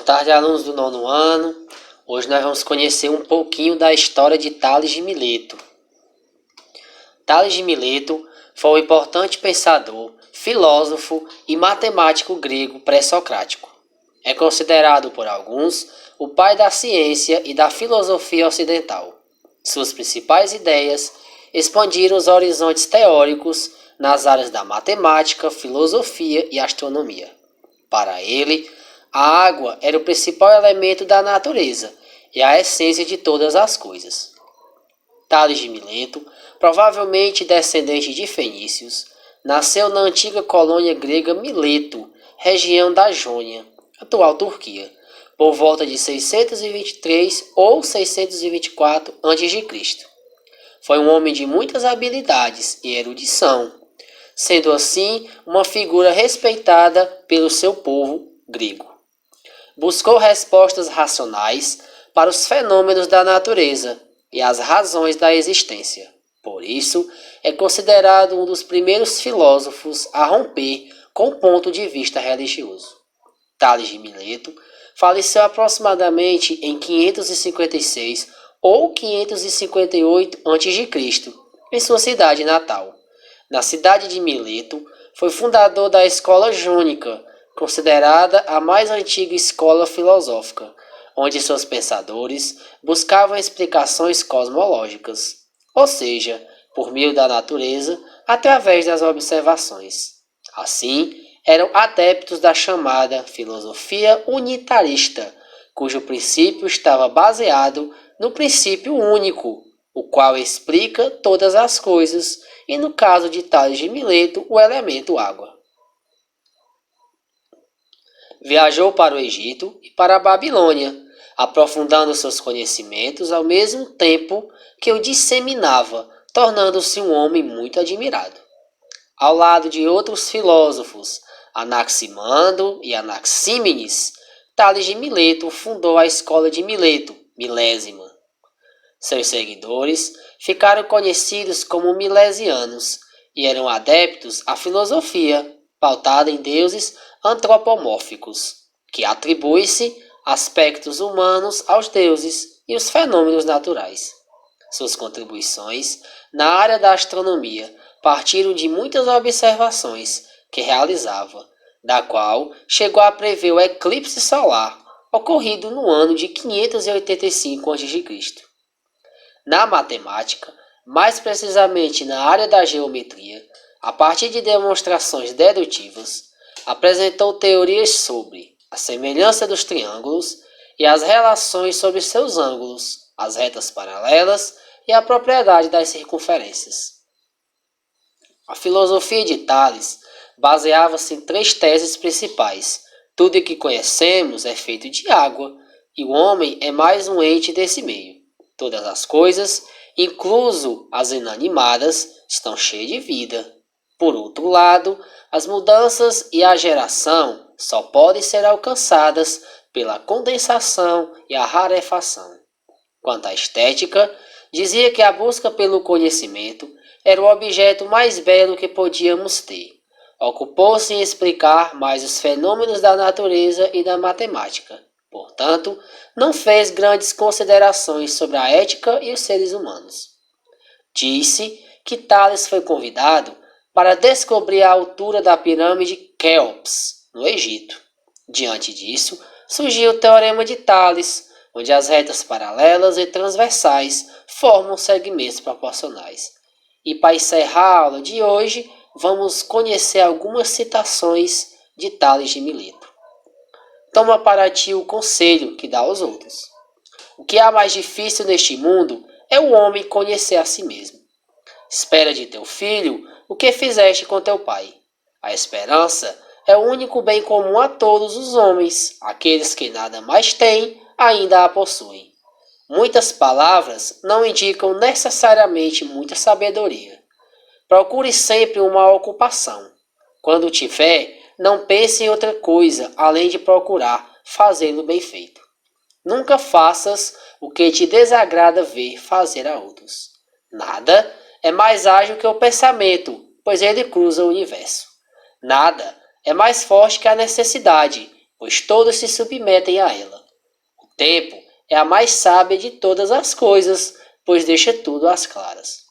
Boa tarde, alunos do 9º ano. Hoje nós vamos conhecer um pouquinho da história de Tales de Mileto. Tales de Mileto foi um importante pensador, filósofo e matemático grego pré-socrático. É considerado por alguns o pai da ciência e da filosofia ocidental. Suas principais ideias expandiram os horizontes teóricos nas áreas da matemática, filosofia e astronomia. Para ele, a água era o principal elemento da natureza e a essência de todas as coisas. Tales de Mileto, provavelmente descendente de fenícios, nasceu na antiga colônia grega Mileto, região da Jônia, atual Turquia, por volta de 623 ou 624 a.C. Foi um homem de muitas habilidades e erudição, sendo assim uma figura respeitada pelo seu povo grego. Buscou respostas racionais para os fenômenos da natureza e as razões da existência. Por isso, é considerado um dos primeiros filósofos a romper com o ponto de vista religioso. Tales de Mileto faleceu aproximadamente em 556 ou 558 a.C., em sua cidade natal. Na cidade de Mileto, foi fundador da escola jônica, considerada a mais antiga escola filosófica, onde seus pensadores buscavam explicações cosmológicas, ou seja, por meio da natureza, através das observações. Assim, eram adeptos da chamada filosofia unitarista, cujo princípio estava baseado no princípio único, o qual explica todas as coisas, e no caso de Tales de Mileto, o elemento água. Viajou para o Egito e para a Babilônia, aprofundando seus conhecimentos ao mesmo tempo que o disseminava, tornando-se um homem muito admirado. Ao lado de outros filósofos, Anaximandro e Anaxímenes, Tales de Mileto fundou a escola de Mileto, milésima. Seus seguidores ficaram conhecidos como milesianos e eram adeptos à filosofia, pautada em deuses antropomórficos, que atribui-se aspectos humanos aos deuses e os fenômenos naturais. Suas contribuições na área da astronomia partiram de muitas observações que realizava, da qual chegou a prever o eclipse solar, ocorrido no ano de 585 a.C. Na matemática, mais precisamente na área da geometria, a partir de demonstrações dedutivas, apresentou teorias sobre a semelhança dos triângulos e as relações sobre seus ângulos, as retas paralelas e a propriedade das circunferências. A filosofia de Tales baseava-se em 3 teses principais. Tudo o que conhecemos é feito de água, e o homem é mais um ente desse meio. Todas as coisas, incluso as inanimadas, estão cheias de vida. Por outro lado, as mudanças e a geração só podem ser alcançadas pela condensação e a rarefação. Quanto à estética, dizia que a busca pelo conhecimento era o objeto mais belo que podíamos ter. Ocupou-se em explicar mais os fenômenos da natureza e da matemática. Portanto, não fez grandes considerações sobre a ética e os seres humanos. Disse que Tales foi convidado para descobrir a altura da pirâmide Quéops, no Egito. Diante disso, surgiu o Teorema de Tales, onde as retas paralelas e transversais formam segmentos proporcionais. E para encerrar a aula de hoje, vamos conhecer algumas citações de Tales de Mileto. Toma para ti o conselho que dá aos outros. O que há mais difícil neste mundo é o homem conhecer a si mesmo. Espera de teu filho o que fizeste com teu pai. A esperança é o único bem comum a todos os homens. Aqueles que nada mais têm, ainda a possuem. Muitas palavras não indicam necessariamente muita sabedoria. Procure sempre uma ocupação. Quando tiver, não pense em outra coisa além de procurar fazê-lo bem feito. Nunca faças o que te desagrada ver fazer a outros. Nada é mais ágil que o pensamento, pois ele cruza o universo. Nada é mais forte que a necessidade, pois todos se submetem a ela. O tempo é a mais sábia de todas as coisas, pois deixa tudo às claras.